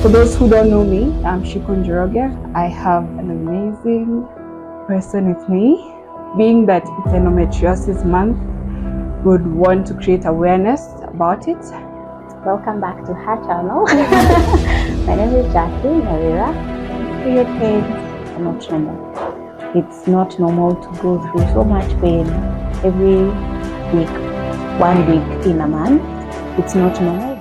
For those who don't know me, I'm Jacque. I have an amazing person with me. Being that it's Endometriosis month, would want to create awareness about it. Welcome back to her channel. My name is Jacque, Nyawira. Period pain are not normal. It's not normal to go through so much pain every week, 1 week in a month. It's not normal.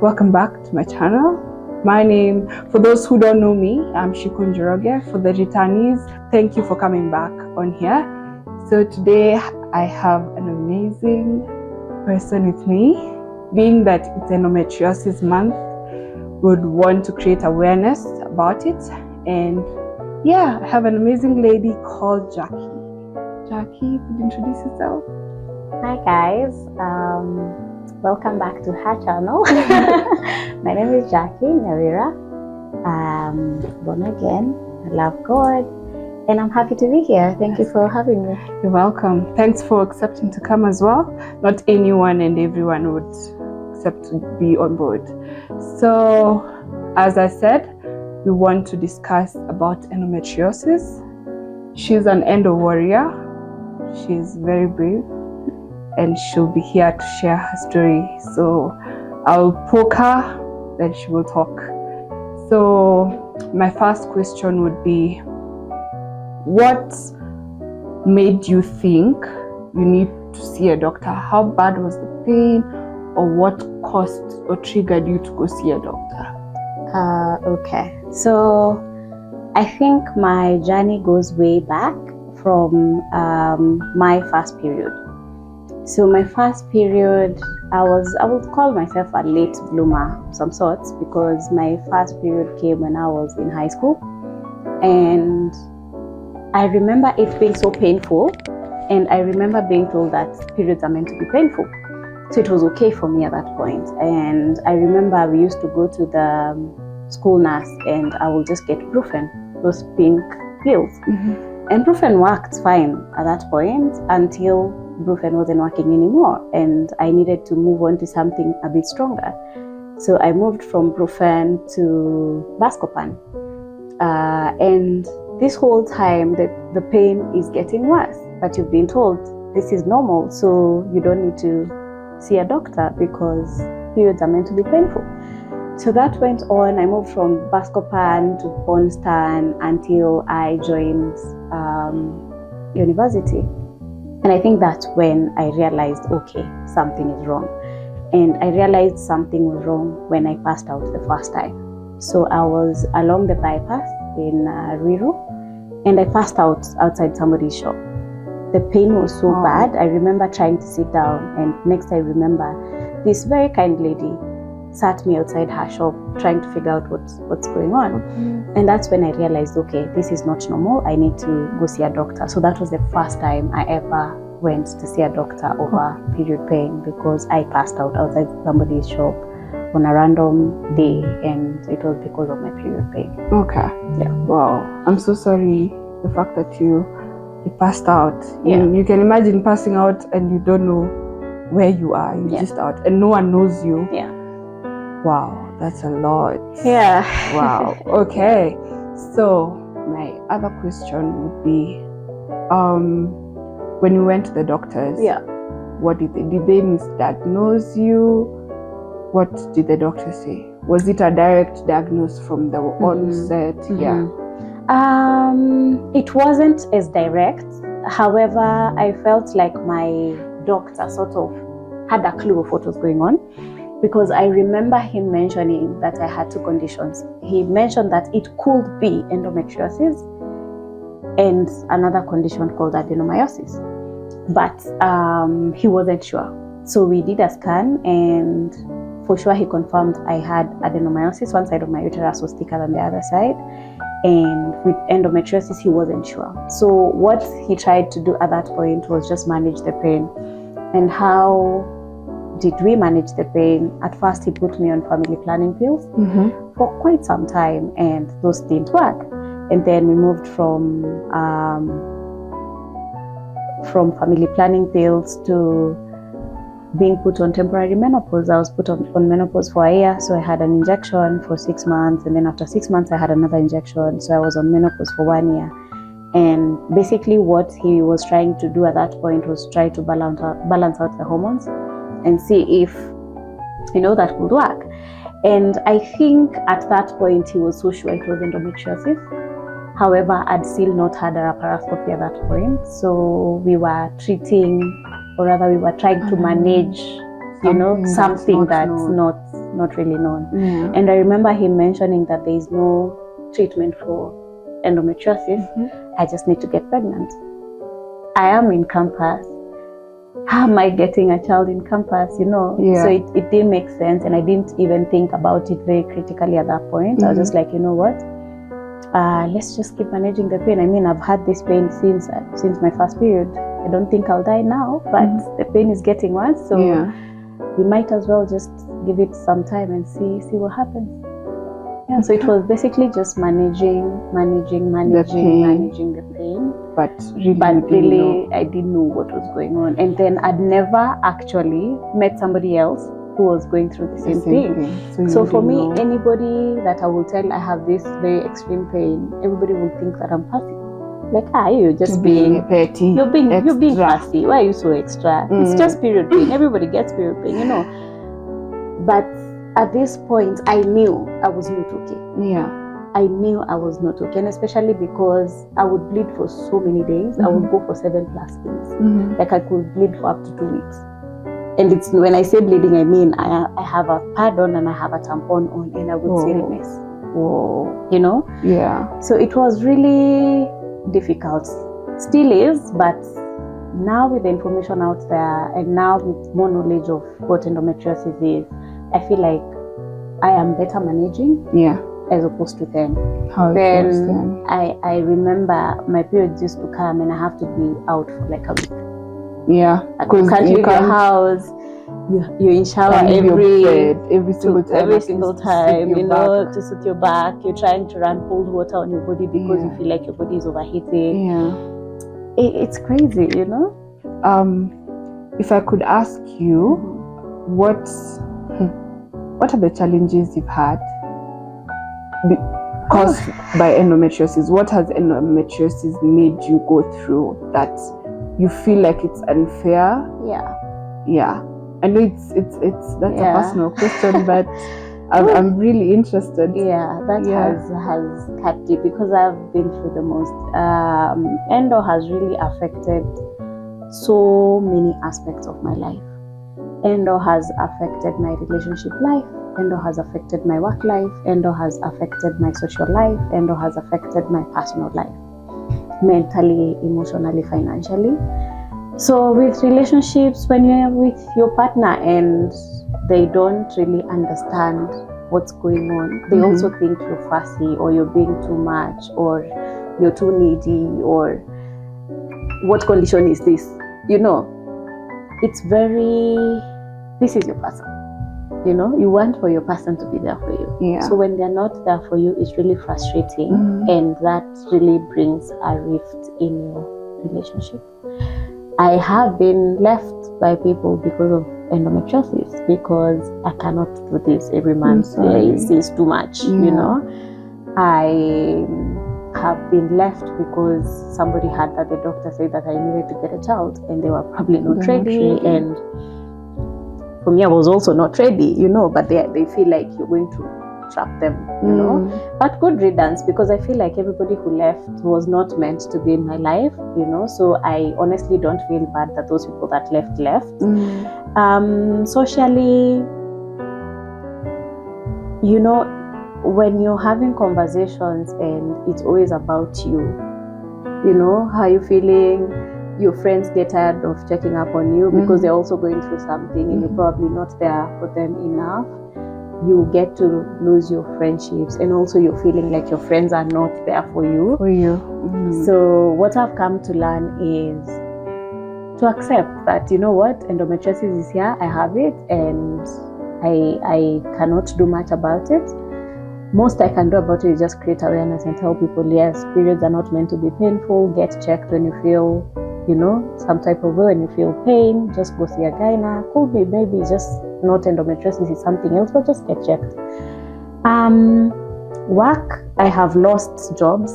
Welcome back to my channel. For those who don't know me, I'm Jacque. For the returnees, thank you for coming back on here. So today I have an amazing person with me. Being that it's Endometriosis month, would want to create awareness about it. And yeah, I have an amazing lady called Jacque. Jacque, could you introduce yourself? Hi guys, welcome back to her channel. My name is Jacque Nyawira. Born again, I love God, and I'm happy to be here. Thank you for having me. You're welcome. Thanks for accepting to come as well. Not anyone and everyone would accept to be on board. So, as I said, we want to discuss about endometriosis. She's an endo warrior. She's very brave, and she'll be here to share her story. So I'll poke her, then she will talk. So my first question would be, what made you think you need to see a doctor? How bad was the pain, or what caused or triggered you to go see a doctor? Okay, so I think my journey goes way back from my first period. So my first period, I would call myself a late bloomer of some sorts, because my first period came when I was in high school, and I remember it being so painful, and I remember being told that periods are meant to be painful. So it was okay for me at that point. And I remember we used to go to the school nurse, and I would just get Brufen, those pink pills. And Brufen worked fine at that point until Brufen wasn't working anymore, and I needed to move on to something a bit stronger. So I moved from Brufen to Buscopan, and this whole time the pain is getting worse, but you've been told this is normal, so you don't need to see a doctor because periods are meant to be painful. So that went on. I moved from Buscopan to Ponstan until I joined university. And I think that's when I realized, okay, something is wrong. And I realized something was wrong when I passed out the first time. So I was along the bypass in Ruiru, and I passed out outside somebody's shop. The pain was so bad. I remember trying to sit down, and next I remember this very kind lady sat me outside her shop trying to figure out what's going on. And that's when I realized, okay, this is not normal. I need to go see a doctor. So that was the first time I ever went to see a doctor over period pain, because I passed out outside somebody's shop on a random day, and it was because of my period pain. Okay. Yeah. Wow. I'm so sorry the fact that you passed out. Yeah. You can imagine passing out and you don't know where you are. You're just out and no one knows you. Yeah. Wow, that's a lot. Yeah. Wow. Okay. So my other question would be, when you went to the doctors, what did they misdiagnose you? What did the doctor say? Was it a direct diagnosis from the onset? Yeah. It wasn't as direct. However, I felt like my doctor sort of had a clue of what was going on, because I remember him mentioning that I had two conditions. He mentioned that it could be endometriosis and another condition called adenomyosis, but he wasn't sure. So we did a scan, and for sure he confirmed I had adenomyosis. One side of my uterus was thicker than the other side, and with endometriosis he wasn't sure. So what he tried to do at that point was just manage the pain. And how did we manage the pain? At first he put me on family planning pills for quite some time, and those didn't work. And then we moved from from family planning pills to being put on temporary menopause. I was put on menopause for a year, so I had an injection for 6 months, and then after 6 months I had another injection, so I was on menopause for 1 year. And basically what he was trying to do at that point was try to balance out the hormones and see if, you know, that would work. And I think at that point he was so sure it was endometriosis. However, I'd still not had a laparoscopy at that point, so we were treating, or rather we were trying to manage, you know, something that's not really known. And I remember him mentioning that there is no treatment for endometriosis. I just need to get pregnant. I am in campus. How am I getting a child in campus, you know? So it didn't make sense, and I didn't even think about it very critically at that point. I was just like, you know what? Let's just keep managing the pain. I mean, I've had this pain since my first period. I don't think I'll die now, but the pain is getting worse, so we might as well just give it some time and see what happens. So it was basically just managing the pain. But really I didn't know what was going on. And then I'd never actually met somebody else who was going through the same thing. So for me, anybody that I will tell I have this very extreme pain, everybody will think that I'm passive. Like, you're just being petty. You're being fussy. Why are you so extra? It's just period pain. Everybody gets period pain, you know. But at this point, I knew I was not okay. I knew I was not okay, and especially because I would bleed for so many days. I would go for 7+ days. Like I could bleed for up to 2 weeks. And it's, when I say bleeding, I mean I have a pad on and I have a tampon on, and I would see a mess. You know? So it was really difficult. Still is, but now with the information out there and now with more knowledge of what endometriosis is, I feel like I am better managing as opposed to then. I remember my periods used to come and I have to be out for like a week. You can't leave your house. You're in shower every single time, you know, to suit your back. You're trying to run cold water on your body because you feel like your body is overheating. It's crazy, you know. If I could ask you, what are the challenges you've had caused by endometriosis? What has endometriosis made you go through that you feel like it's unfair? I know that's a personal question, but I'm really interested. Has cut deep because I've been through the most. Endo has really affected so many aspects of my life. Endo has affected my relationship life. Endo has affected my work life. Endo has affected my social life. Endo has affected my personal life, mentally, emotionally, financially. So with relationships, when you're with your partner and they don't really understand what's going on, they also think you're fussy or you're being too much or you're too needy or what condition is this? You know, it's this is your person. You know, you want for your person to be there for you. So when they're not there for you, it's really frustrating, and that really brings a rift in your relationship. I have been left by people because of endometriosis, because I cannot do this every month. It's too much, you know. I have been left because somebody had that the doctor said that I needed to get a child, and they were probably not ready. And for me, I was also not ready, you know, but they feel like you're going to trap them, you know. But good riddance, because I feel like everybody who left was not meant to be in my life, you know. So I honestly don't feel bad that those people that left. Socially, you know, when you're having conversations and it's always about you, you know, how you feeling, your friends get tired of checking up on you because they're also going through something and you're probably not there for them enough. You get to lose your friendships, and also you're feeling like your friends are not there for you. So what I've come to learn is to accept that, you know what, endometriosis is here, I have it, and I cannot do much about it. Most I can do about it is just create awareness and tell people, yes, periods are not meant to be painful. Get checked when you feel you know, some type of way. When you feel pain, just go see a gyna. Could be maybe just not endometriosis, it's something else, but just get checked. Work, I have lost jobs.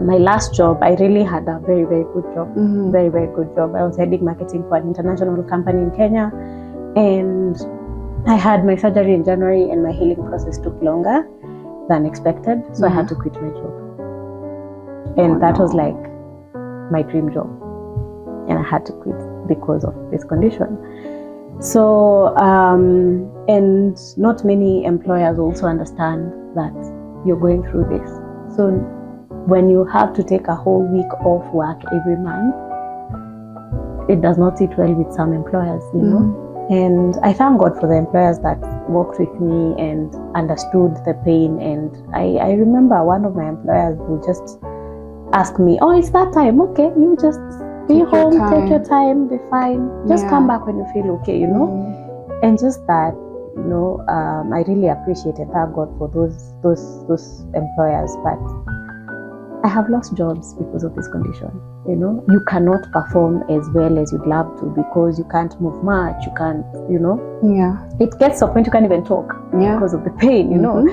My last job, I really had a very, very good job. Very, very good job. I was heading marketing for an international company in Kenya, and I had my surgery in January, and my healing process took longer than expected, so I had to quit my job. And that was like my dream job, and I had to quit because of this condition. So, and not many employers also understand that you're going through this. So when you have to take a whole week off work every month, it does not sit well with some employers, you know. And I thank God for the employers that worked with me and understood the pain. And I remember one of my employers would just ask me, "Oh, it's that time. Okay, you just be home, take your time, be fine. Just come back when you feel okay," you know. And just that, you know, I really appreciated, thank God for those employers. But I have lost jobs because of this condition. You know, you cannot perform as well as you'd love to because you can't move much. You can't, you know. It gets to a point you can't even talk because of the pain. You know,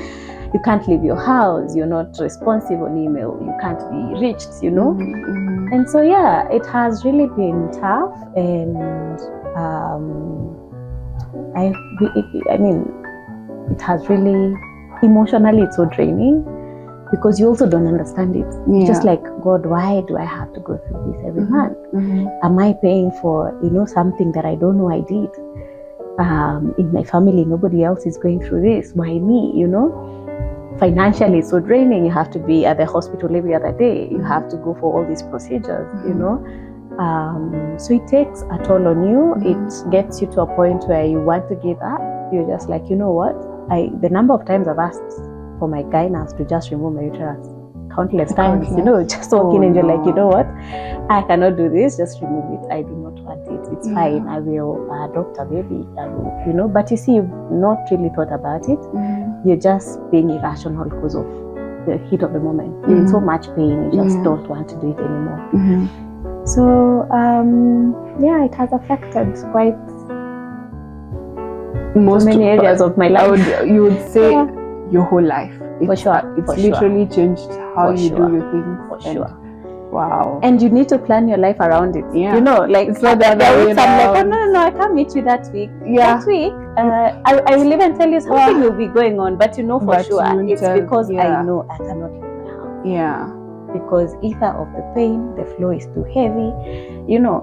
you can't leave your house. You're not responsive on email. You can't be reached. You know, and so yeah, it has really been tough. And I mean, it has really emotionally, it's so draining. Because you also don't understand it. Just like, God, why do I have to go through this every month? Am I paying for, you know, something that I don't know I did? In my family, nobody else is going through this. Why me, you know? Financially, it's so draining. You have to be at the hospital every other day. You have to go for all these procedures, you know? So it takes a toll on you. It gets you to a point where you want to give up. You're just like, you know what? The number of times I've asked for my gynas to just remove my uterus, countless times, you know, just walking and you're like, you know what, I cannot do this, just remove it, I do not want it, it's fine, I will adopt a baby, I will, you know. But you see, you've not really thought about it. You're just being irrational because of the heat of the moment. You're in so much pain, you just don't want to do it anymore. So yeah, it has affected quite many areas of my life. You would say your whole life. For sure. It's literally changed how you do your things. For sure. Wow. And you need to plan your life around it. You know, like it's not that I'm like, oh no, I can't meet you that week. That week, I will even tell you something will be going on, but you know for sure it's because I know I cannot leave my house. Because either of the pain, the flow is too heavy, you know.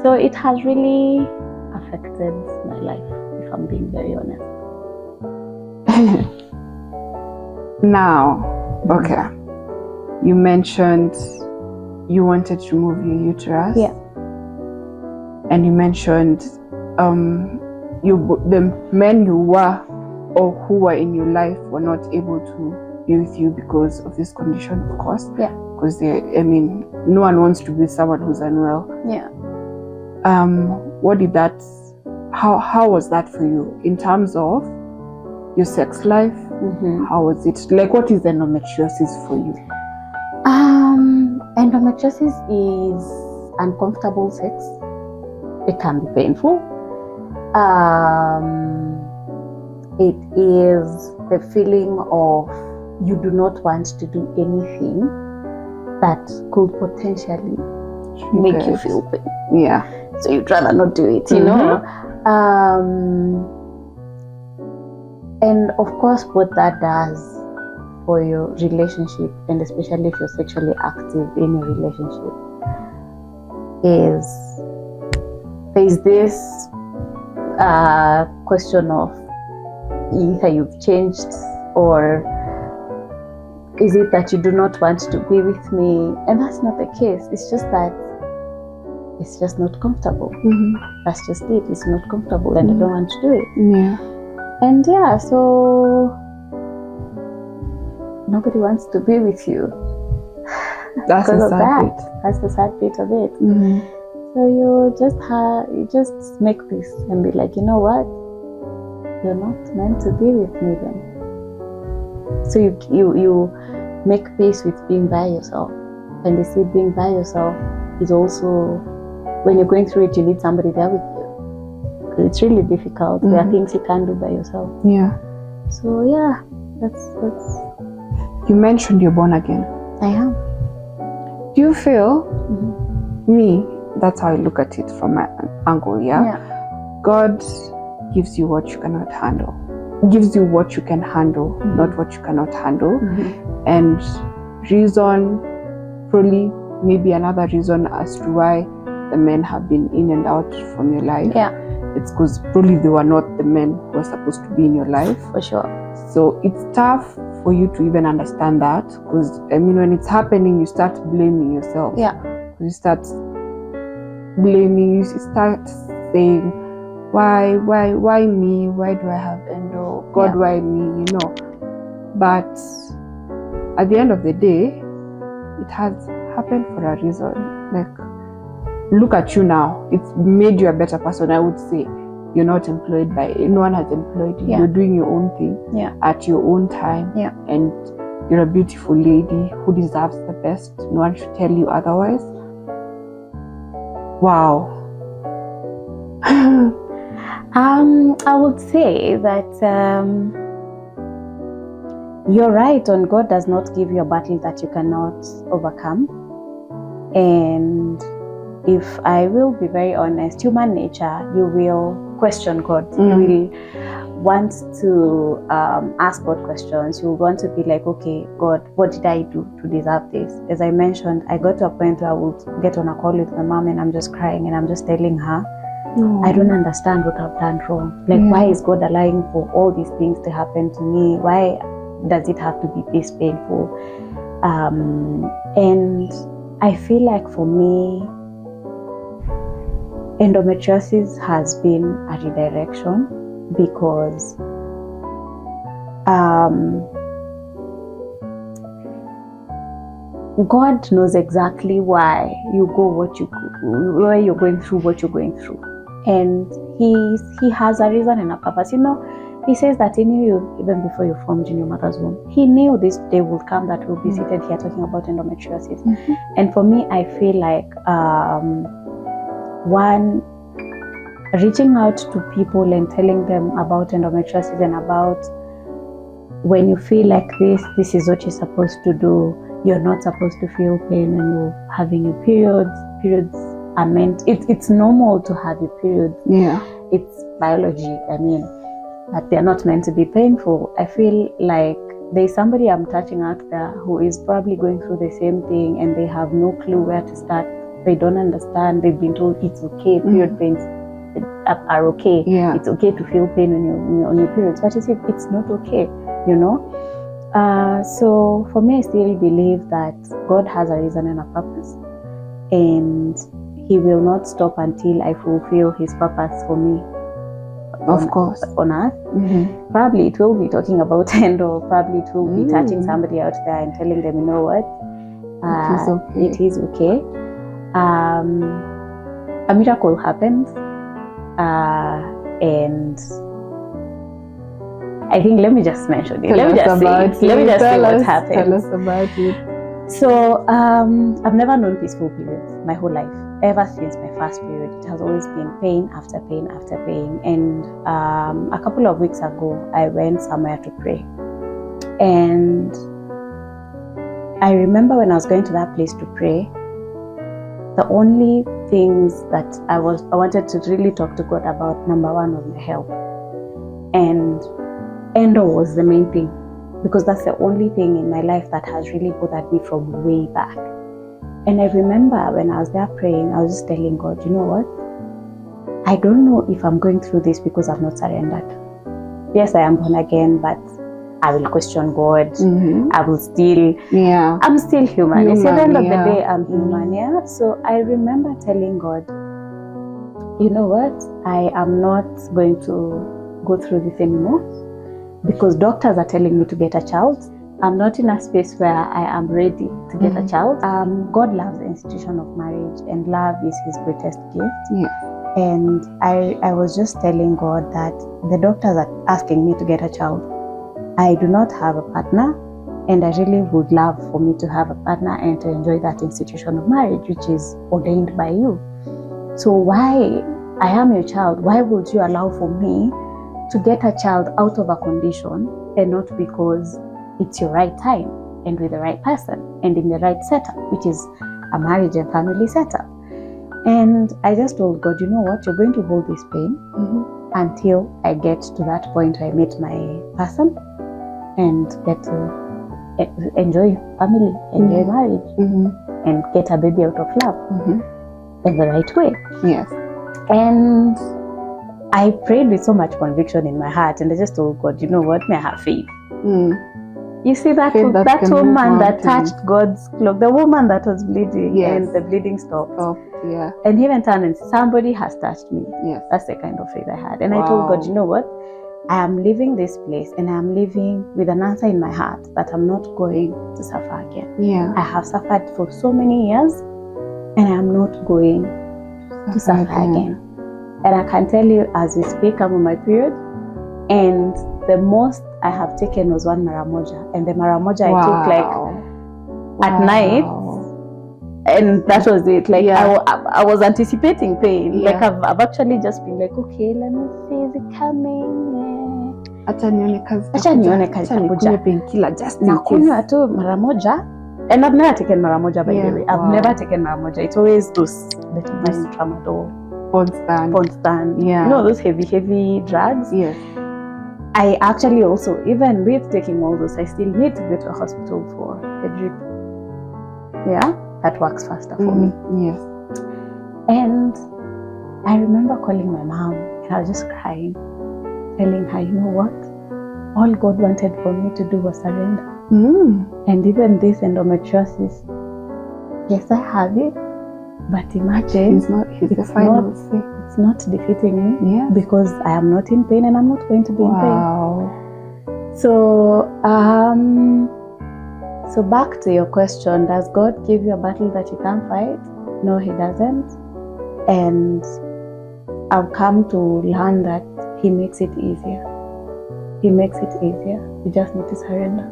So it has really affected my life, if I'm being very honest. Now, okay, you mentioned you wanted to remove your uterus. And you mentioned the men you were or who were in your life were not able to be with you because of this condition, of course. Because I mean, no one wants to be with someone who's unwell. What did that? How was that for you in terms of your sex life? How was it? Like, what is endometriosis for you? Endometriosis is uncomfortable sex. It can be painful. It is the feeling of you do not want to do anything that could potentially make you feel pain. So you'd rather not do it, you know. And of course, what that does for your relationship, and especially if you're sexually active in a relationship, is there's this question of either you've changed, or is it that you do not want to be with me? And that's not the case. It's just that it's just not comfortable. That's just it. It's not comfortable, and I don't want to do it. And so nobody wants to be with you. That's the sad bit. That's the sad bit of it. So you just make peace and be like, you know what? You're not meant to be with me then. So you make peace with being by yourself. And they see being by yourself is also, when you're going through it, you need somebody there with you. Because it's really difficult. There are things you can't do by yourself. Yeah. So yeah, that's. You mentioned you're born again. I am. Do you feel, me, that's how I look at it from my angle, yeah? God gives you what you cannot handle. Gives you what you can handle, not what you cannot handle. And reason, probably maybe another reason as to why the men have been in and out from your life. It's because probably they were not the men who were supposed to be in your life. For sure. So it's tough for you to even understand that, because I mean, when it's happening, you start blaming yourself. You start blaming, you start saying, why me? Why do I have endo? God, why me? You know. But at the end of the day, it has happened for a reason. Like, look at you now. It's made you a better person, I would say. You're not employed by, no one has employed you. You're doing your own thing at your own time. And you're a beautiful lady who deserves the best. No one should tell you otherwise. Wow. I would say that you're right on, God does not give you a battle that you cannot overcome. And if I will be very honest, human nature, you will question God. You will want to ask God questions. You will want to be like, okay, God, what did I do to deserve this? As I mentioned, I got to a point where I would get on a call with my mom and I'm just crying and I'm just telling her, I don't understand what I've done wrong. Like, why is God allowing for all these things to happen to me? Why does it have to be this painful? And I feel like for me, endometriosis has been a redirection, because God knows exactly why you go why you're going through what you're going through. And he has a reason and a purpose. You know, he says that he knew you even before you formed in your mother's womb. He knew this day would come that we'll be seated here talking about endometriosis. And for me, I feel like one, reaching out to people and telling them about endometriosis and about when you feel like this is what you're supposed to do. You're not supposed to feel pain when you're having your periods. Periods are meant, it's normal to have your periods. It's biology, I mean, but they're not meant to be painful. I feel like there's somebody I'm touching out there who is probably going through the same thing and they have no clue where to start. They don't understand. They've been told it's okay, period pains are okay. It's okay to feel pain when you're on your periods, but you see, it's not okay, you know. So for me, I still believe that God has a reason and a purpose, and He will not stop until I fulfill His purpose for me. Of course, on earth. Probably it will be talking about endo. Probably it will be touching somebody out there and telling them, you know what, it is okay. A miracle happens, and I think, let me just mention it. Let me just say what happened. Tell us about it. So I've never known peaceful periods my whole life. Ever since my first period, it has always been pain after pain after pain. And a couple of weeks ago, I went somewhere to pray. And I remember when I was going to that place to pray, the only things that I wanted to really talk to God about, number one, was my health. And endo was the main thing, because that's the only thing in my life that has really bothered me from way back. And I remember when I was there praying, I was just telling God, you know what? I don't know if I'm going through this because I've not surrendered. Yes, I am born again, but I will question God. I will still, I'm still human. At the end of the day, I'm human, So I remember telling God, you know what? I am not going to go through this anymore, because doctors are telling me to get a child. I'm not in a space where I am ready to get a child. God loves the institution of marriage, and love is His greatest gift. And I was just telling God that the doctors are asking me to get a child. I do not have a partner, And I really would love for me to have a partner and to enjoy that institution of marriage, which is ordained by you. So why, I am your child, why would you allow for me to get a child out of a condition and not because it's your right time and with the right person and in the right setup, which is a marriage and family setup? And I just told God, you know what, you're going to hold this pain until I get to that point where I meet my person and get to enjoy family, enjoy marriage, and get a baby out of love in the right way. Yes. And I prayed with so much conviction in my heart, and I just told God, you know what, may I have faith. You see that woman that touched God's cloak, the woman that was bleeding, and the bleeding stopped. And he even turned and said, somebody has touched me. That's the kind of faith I had. And I told God, you know what, I am leaving this place and I am leaving with an answer in my heart that I'm not going to suffer again. I have suffered for so many years and I am not going to suffer again. And I can tell you, as we speak, I'm on my period, and the most I have taken was one maramoja, and the maramoja I took like at night, and that was it. Like I was anticipating pain. Like I've actually just been like, okay, let me see, is it coming? Acha nione kazi takuja painkiller just nakunywa tu maramoja. And I've never taken maramoja, by the way. I've never taken maramoja. It's always those betamine, tramadol, Ponstan. You know, those heavy drugs. I actually also, even with taking all those, I still need to go to a hospital for a drip. That works faster for me. And I remember calling my mom, and I was just crying, telling her, you know what, all God wanted for me to do was surrender. And even this endometriosis, yes, I have it, but imagine it's not defeating me because I am not in pain and I'm not going to be in pain. So back to your question, does God give you a battle that you can't fight? No, He doesn't. And I've come to learn that He makes it easier. He makes it easier. You just need to surrender.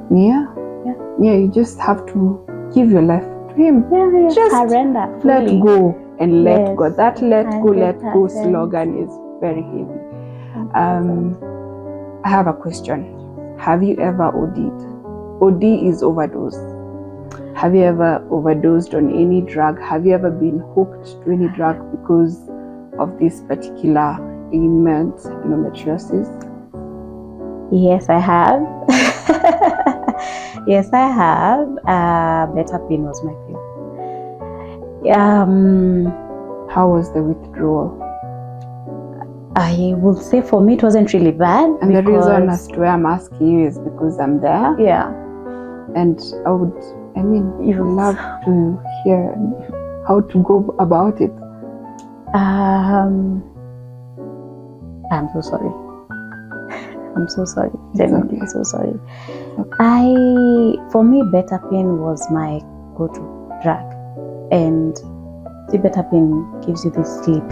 You just have to give your life to Him. Just surrender. Let go and let go. That let go slogan is very heavy. I have a question. Have you ever OD'd? OD is overdose. Have you ever overdosed on any drug? Have you ever been hooked to any drug because of this particular ailment, endometriosis? Yes, I have. Yes, I have. Betapin was my pill. How was the withdrawal? I would say for me it wasn't really bad. And the reason as to why I'm asking you is because I'm there. And I would love to hear how to go about it. I'm so sorry. I'm so sorry. Genuinely so sorry. For me, Betapin was my go-to drug. And the Betapin gives you this sleep.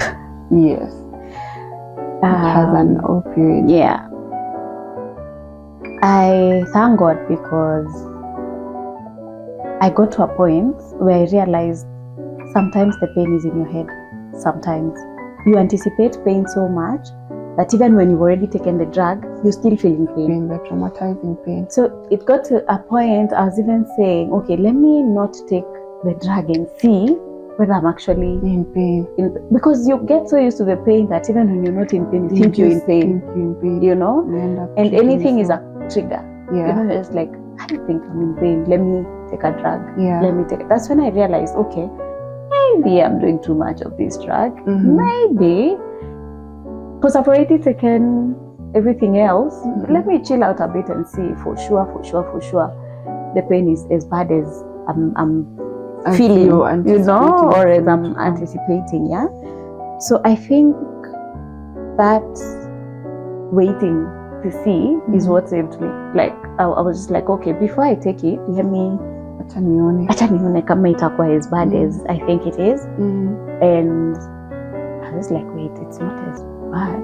Yes. It has an opioid. I thank God because I got to a point where I realized sometimes the pain is in your head. Sometimes you anticipate pain so much that even when you've already taken the drug, you're still feeling pain. The traumatizing pain. So it got to a point I was even saying, okay, let me not take the drug and see whether I'm actually in pain. Because you get so used to the pain that even when you're not in pain, you think you're in pain. You know? And anything is a trigger. You know, it's like, I think I'm in pain. Let me take a drug. Let me take it. That's when I realized, okay, maybe I'm doing too much of this drug. Maybe. Because I've already taken everything else. Let me chill out a bit and see for sure. The pain is as bad as I'm feeling, you know, or as I'm anticipating, So I think that waiting to see is what saved me. Like, I was just like, okay, before I take it, let me acha nione kama itakuwa as bad as I think it is. And I was like, wait, it's not as bad.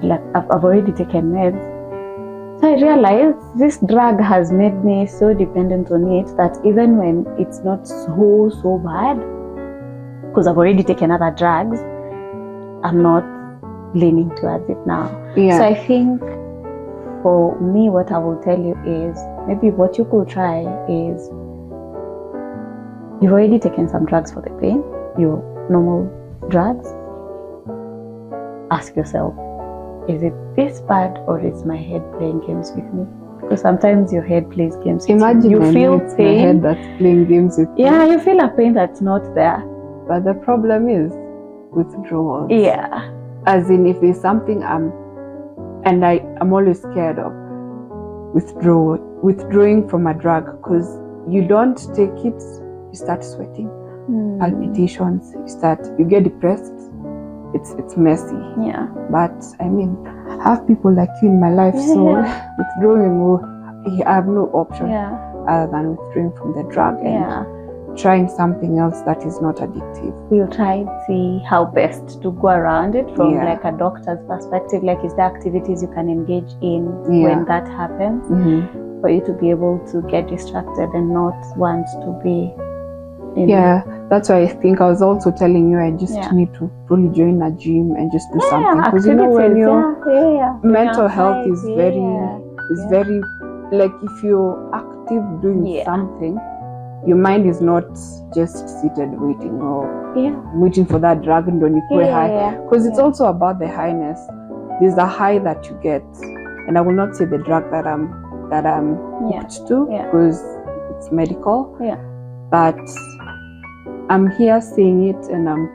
Like, I've already taken meds. So I realized this drug has made me so dependent on it that even when it's not so bad, because I've already taken other drugs, I'm not leaning towards it now. Yeah. So I think for me, what I will tell you is maybe what you could try is you've already taken some drugs for the pain, your normal drugs. Ask yourself, is it this bad or is my head playing games with me? Because sometimes your head plays games with Imagine you. You feel it's pain. my head that's playing games with Yeah, you feel a pain that's not there. But the problem is withdrawals. Yeah. As in, if there's something I'm always scared of, withdrawing from a drug, because you don't take it, you start sweating, palpitations, you get depressed. It's messy. Yeah. But I mean, I have people like you in my life, so withdrawing, I have no option other than withdrawing from the drug and trying something else that is not addictive. We'll try and see how best to go around it from like a doctor's perspective. Like, is there activities you can engage in when that happens for you to be able to get distracted and not want to be that's why I think I was also telling you I just need to probably join a gym and just do something, because you know when your mental health is very like, if you're active doing something, your mind is not just seated waiting or waiting for that drug and when you go high, because it's also about the highness. There's a high that you get, and I will not say the drug that I'm hooked to because it's medical, but I'm here saying it and I'm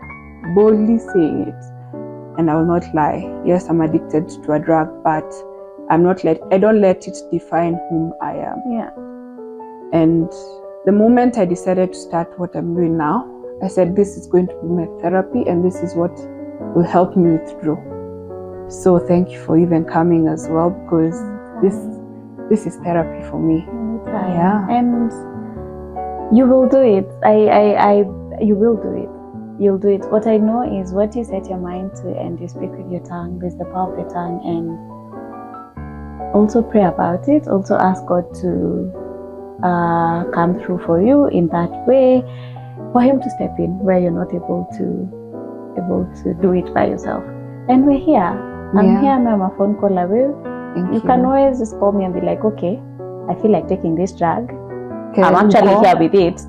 boldly saying it, and I will not lie. Yes, I'm addicted to a drug, but I don't let it define whom I am. And the moment I decided to start what I'm doing now, I said this is going to be my therapy and this is what will help me withdraw. So thank you for even coming as well, because this is therapy for me. And you will do it. You will do it. You'll do it. What I know is what you set your mind to and you speak with your tongue. There's the power of the tongue, and also pray about it. Also ask God to come through for you in that way, for Him to step in where you're not able to do it by yourself. And we're here. I'm here. I'm a phone call away. You can always just call me and be like, okay, I feel like taking this drug. I'm actually here with it.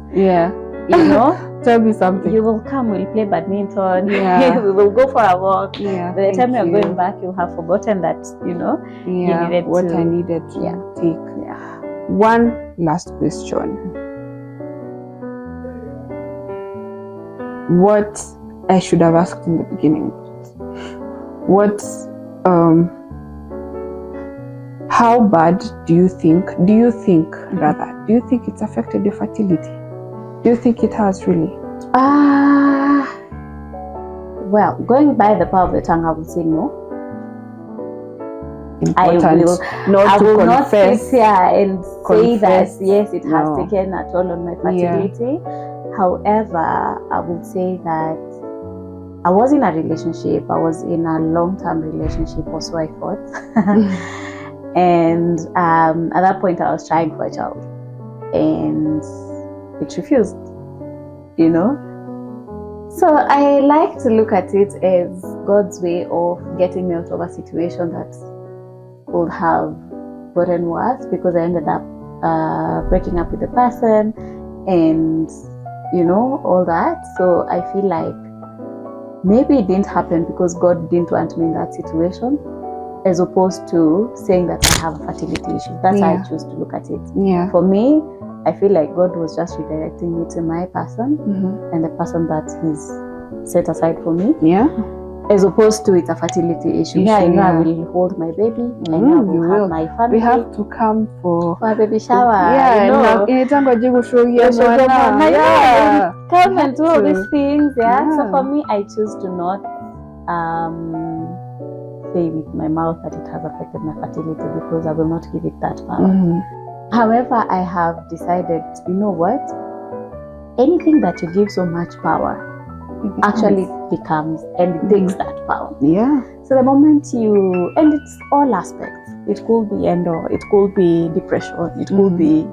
You know, tell me something. You will come, we'll play badminton, we will go for a walk. By the time you're going back, you'll have forgotten that, you needed what I needed to take. One last question. What I should have asked in the beginning. How bad do you think it's affected your fertility? Do you think it has really? Well, going by the power of the tongue, I would say no. Important I will not sit here and say that yes, it has taken a toll on my fertility. However, I would say that I was in a relationship. I was in a long-term relationship, or so I thought. And at that point, I was trying for a child, and it refused, So I like to look at it as God's way of getting me out of a situation that could have gotten worse, because I ended up breaking up with the person and, all that. So I feel like maybe it didn't happen because God didn't want me in that situation, as opposed to saying that I have a fertility issue. That's how I choose to look at it. For me, I feel like God was just redirecting me to my person and the person that He's set aside for me. As opposed to it's a fertility issue. I know I will hold my baby. I know I will have my family. We have to come for a baby shower. Come and do all these things. So for me, I choose to not say with my mouth that it has affected my fertility, because I will not give it that power. However, I have decided, you know what? Anything that you give so much power actually becomes, and it takes that power. So the moment and it's all aspects. It could be endo, it could be depression, it could be...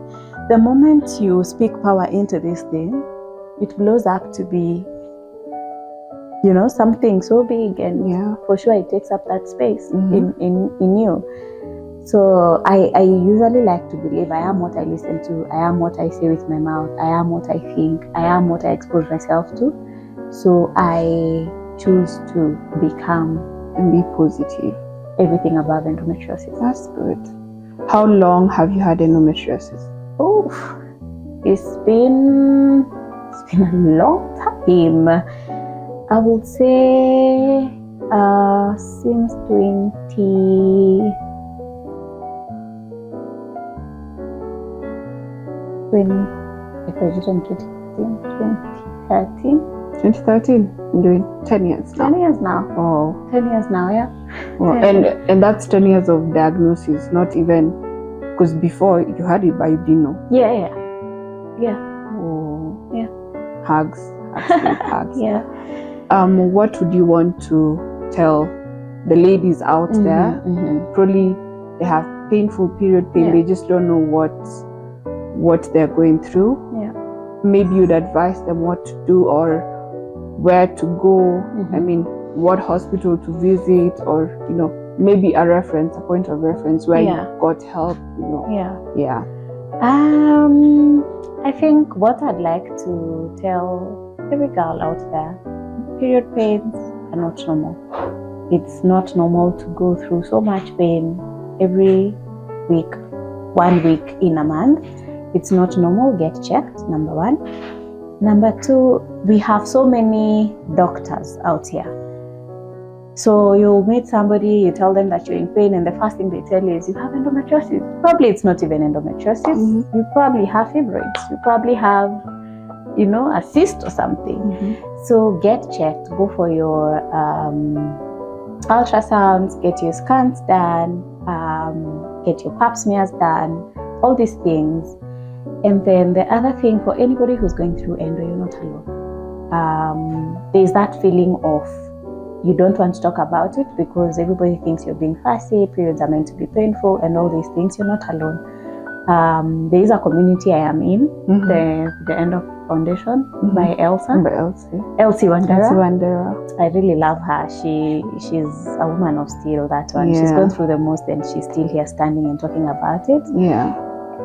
The moment you speak power into this thing, it blows up to be, you know, something so big, and for sure it takes up that space in you. So I usually like to believe I am what I listen to, I am what I say with my mouth, I am what I think, I am what I expose myself to. So I choose to become and be positive. Everything above endometriosis. That's good. How long have you had endometriosis? Oh, it's been a long time. I would say since 2013. 2013. I'm doing 10 years now. 10 years now. Oh. 10 years now, yeah. Well, and that's 10 years of diagnosis, not even, because before you had it, but you didn't know. Yeah. Oh. Yeah. Hugs. Hugs. Yeah. What would you want to tell the ladies out there? Probably they have painful period pain. They just don't know what they're going through. Yeah. Maybe you'd advise them what to do or where to go. I mean, what hospital to visit, or you know, maybe a point of reference where you got help. You know. Yeah. I think what I'd like to tell every girl out there: period pains are not normal. It's not normal to go through so much pain every week, 1 week in a month. It's not normal. Get checked, number one. Number two, we have so many doctors out here. So you'll meet somebody, you tell them that you're in pain, and the first thing they tell you is you have endometriosis. Probably it's not even endometriosis. You probably have fibroids. You probably have, you know, a cyst or something. So get checked. Go for your ultrasounds, get your scans done, get your pap smears done, all these things. And then the other thing, for anybody who's going through endo, you're not alone. There's that feeling of you don't want to talk about it because everybody thinks you're being fussy, periods are meant to be painful, and all these things. You're not alone. There is a community I am in, the Endo Foundation by Elsie Wandera. I really love her. She's a woman of steel, that one. She's gone through the most, and she's still here standing and talking about it.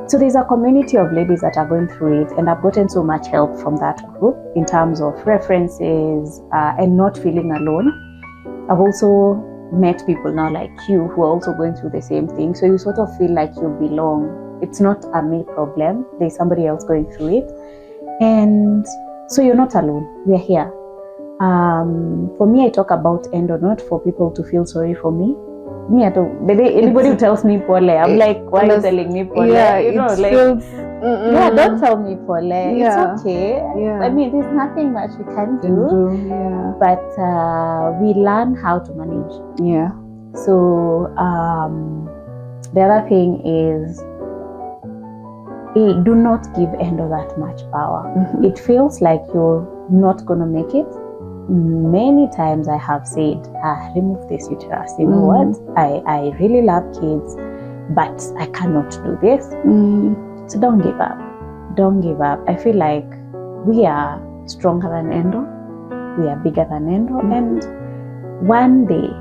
So there's a community of ladies that are going through it, and I've gotten so much help from that group in terms of references and not feeling alone. I've also met people now like you who are also going through the same thing, so you sort of feel like you belong. It's not a me problem, there's somebody else going through it, and so you're not alone. We're here. For me, I talk about endo not for people to feel sorry for me. Me at all. Anybody who tells me pole, I'm like, why are you telling me pole? You know, like, don't tell me pole. It's okay. I mean, there's nothing much we can do. But we learn how to manage. So the other thing is, do not give endo that much power. It feels like you're not gonna make it. Many times I have said, remove this uterus. You know what? I really love kids, but I cannot do this. So don't give up. Don't give up. I feel like we are stronger than endo. We are bigger than endo. And one day,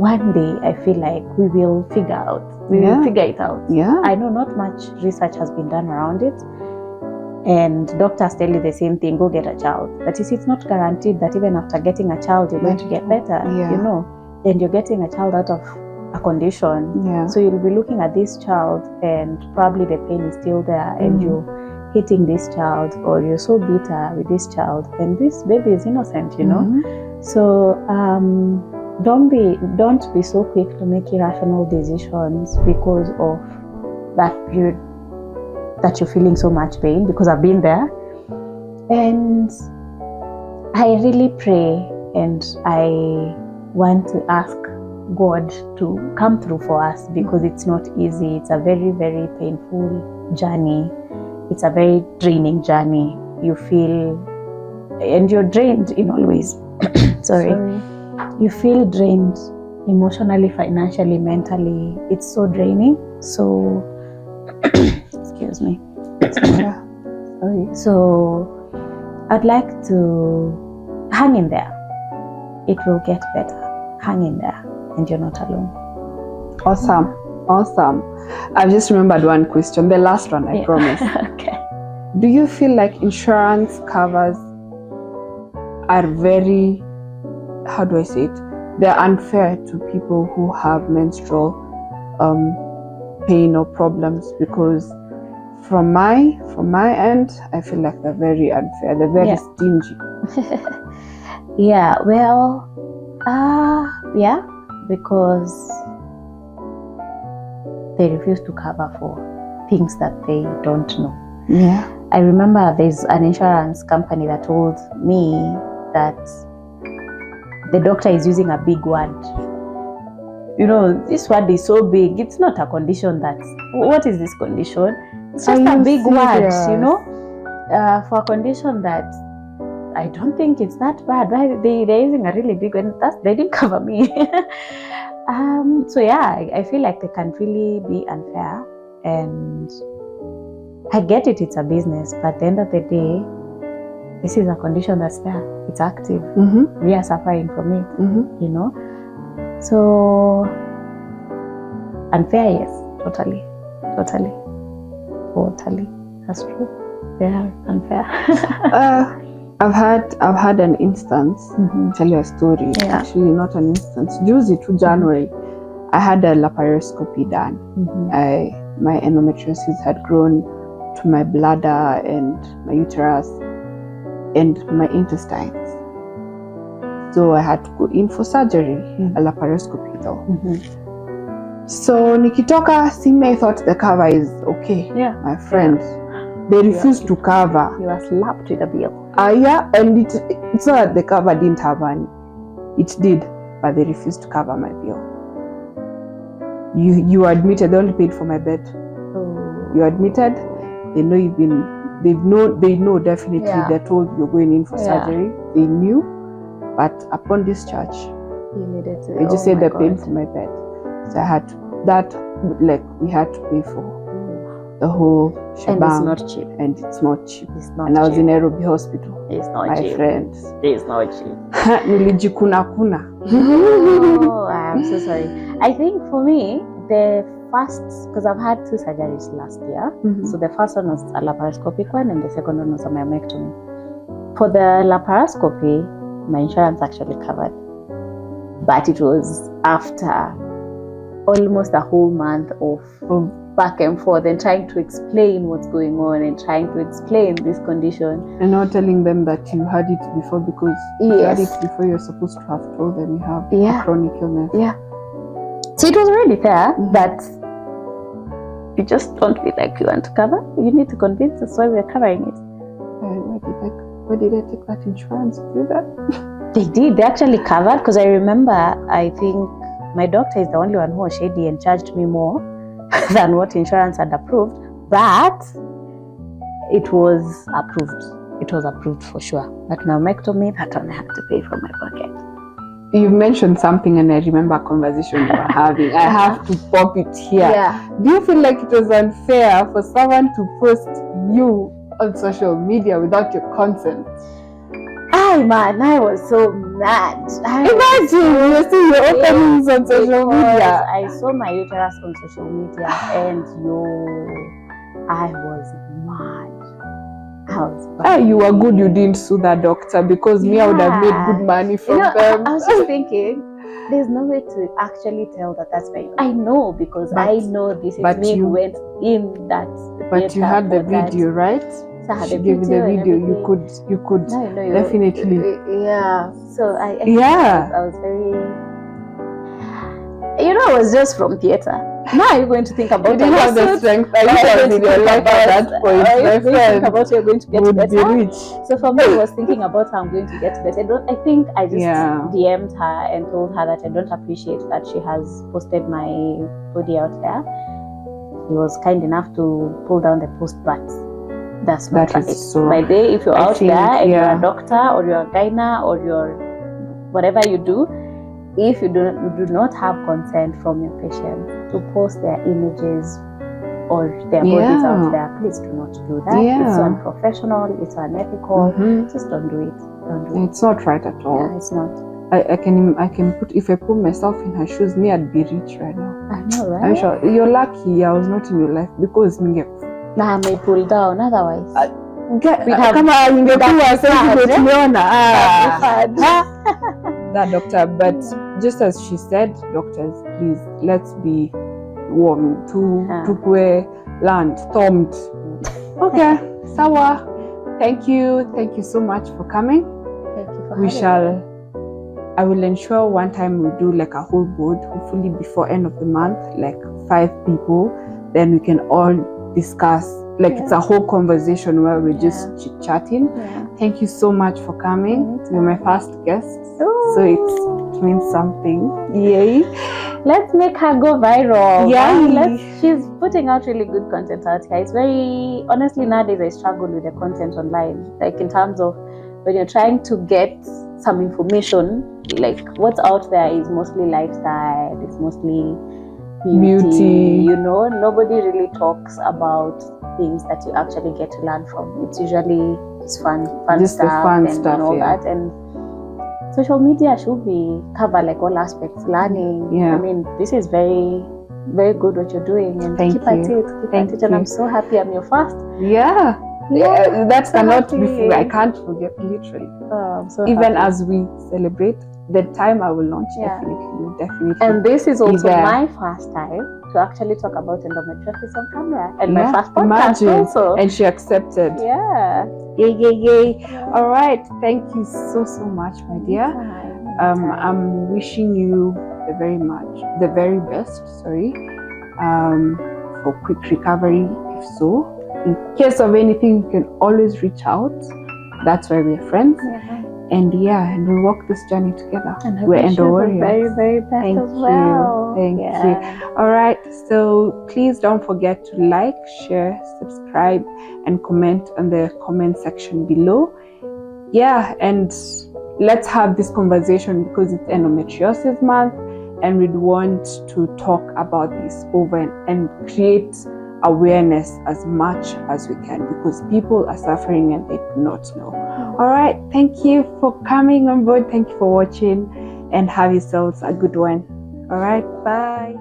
I feel like we will figure out. We will figure it out. I know not much research has been done around it. And doctors tell you the same thing, go get a child. But you see, it's not guaranteed that even after getting a child, you're going to get better, you know. And you're getting a child out of a condition. So you'll be looking at this child and probably the pain is still there, and you're hitting this child, or you're so bitter with this child, and this baby is innocent, you know. So don't be so quick to make irrational decisions because of that period that you're feeling so much pain, because I've been there. And I really pray, and I want to ask God to come through for us, because it's not easy. It's a very, very painful journey. It's a very draining journey. You feel, and you're drained in all ways. Sorry. You feel drained emotionally, financially, mentally, it's so draining. So, excuse me. Sorry. So, I'd like to hang in there. It will get better. Hang in there, and you're not alone. Awesome. Awesome. I've just remembered one question, the last one, I promise. Okay. Do you feel like insurance covers are very, how do I say it? They're unfair to people who have menstrual pain or problems? Because from my end, I feel like they're very unfair. They're very stingy. Yeah. Well, yeah, because they refuse to cover for things that they don't know. Yeah. I remember there's an insurance company that told me that the doctor is using a big word. You know, this word is so big. It's not a condition that, what is this condition? It's just a big word, you know, for a condition that I don't think it's that bad. Right? They're using a really big one. They didn't cover me. So yeah, I feel like they can really be unfair, and I get it, it's a business, but at the end of the day, this is a condition that's there. It's active. We are suffering from it, you know. So unfair, yes, totally. That's true. They are unfair. I've had an instance. Tell you a story. Yeah. Actually, not an instance. Juicy to January, I had a laparoscopy done. My endometriosis had grown to my bladder and my uterus and my intestines. So I had to go in for surgery, a laparoscopy though. So nikitoka, I thought the cover is okay. Yeah. My friend, they refused to cover. You are slapped with a bill. Yeah, and it's not that the cover didn't have any. It did, but they refused to cover my bill. You were admitted. They only paid for my bed. You're admitted. They know you've been. They know definitely. Yeah. They're told you're going in for surgery. They knew, but upon discharge, You needed to. they just said they're paying for my bed. So I had to, we had to pay for the whole shebang. And it's not cheap. And it's not cheap. It's not And I was cheap. in Nairobi hospital. It's not My cheap. friends. It's not cheap. Nilijikuna. Oh, I'm so sorry. I think for me, the first, because I've had 2 surgeries last year. So the first one was a laparoscopic one, and the second one was a myomectomy. For the laparoscopy, my insurance actually covered, but it was after almost a whole month of back and forth and trying to explain what's going on and trying to explain this condition. And not telling them that you had it before, because you had it before, you're supposed to have told them you have a chronic illness. Yeah. So it was really fair, but you just don't feel like you want to cover. You need to convince us why we're covering it. Why did I take that insurance to do that? They did. They actually covered, because I remember, I think my doctor is the only one who was shady and charged me more than what insurance had approved, but it was approved. It was approved for sure. But myomectomy, that one I had to pay from my pocket. You mentioned something, and I remember a conversation we were having. I have to pop it here. Yeah. Do you feel like it was unfair for someone to post you on social media without your consent? Man, I was so mad. Imagine you see your openings on social media. I saw my uterus on social media, and I was mad. You were good you didn't sue that doctor, because me, I would have made good money from them. I was just thinking, there's no way to actually tell that that's fake. I know, because I know this is me who went in that. But you had the video, right? So I had she gave you the video. You could definitely. Yeah. So I was very. I was just from theater. Now you're going to think about you didn't have the strength. I was in your life at that point. My friend, think about you're going to get would better. be rich. So for me, I was thinking about how I'm going to get better. I think I just DM'd her and told her that I don't appreciate that she has posted my body out there. She was kind enough to pull down the post, but that's not right. So by day, if you're out there and you're a doctor or you're a gyna or you're whatever you do, if you do not have consent from your patient to post their images or their bodies out there, please do not do that. It's unprofessional, it's unethical. Just don't do it. Don't do it. It's not right at all. Yeah, it's not. I can put, if I put myself in her shoes, me, I'd be rich right now. I know, right? I'm sure you're lucky I was not in your life, because me nah, I may pull down otherwise. That doctor, but just as she said, doctors, please, let's be warm to land thumbed. Okay, sawa. Thank you so much for coming. Thank you for I will ensure one time we'll do like a whole board, hopefully before end of the month, like 5 people, then we can all discuss, like it's a whole conversation where we're just chit-chatting. Thank you so much for coming. You're my first guest, so it means something. Yay. Let's make her go viral. Yeah, she's putting out really good content out here. It's very, honestly, nowadays I struggle with the content online, like in terms of when you're trying to get some information, like what's out there is mostly lifestyle, it's mostly beauty. You know, nobody really talks about things that you actually get to learn from. It's usually just fun just stuff, the fun and stuff, all that. And social media should be cover like all aspects, learning. I mean, this is very, very good what you're doing, and keep at it. And I'm so happy I'm your first. That's cannot be. I can't forget, literally. So even happy. As we celebrate the time I will launch, definitely. And this is also my first time to actually talk about endometriosis on camera, and my first podcast also. And she accepted. Yay. All right, thank you so much, my dear. I'm wishing you the very best. For quick recovery, if so. In case of anything, you can always reach out. That's why we're friends. And we walk this journey together. And we're Endo Warriors. Very, very best Thank as well. Thank you. All right. So please don't forget to like, share, subscribe, and comment on the comment section below. And let's have this conversation, because it's endometriosis month, and we'd want to talk about this over and create awareness as much as we can, because people are suffering and they do not know. All right, thank you for coming on board. Thank you for watching, and have yourselves a good one. All right, bye.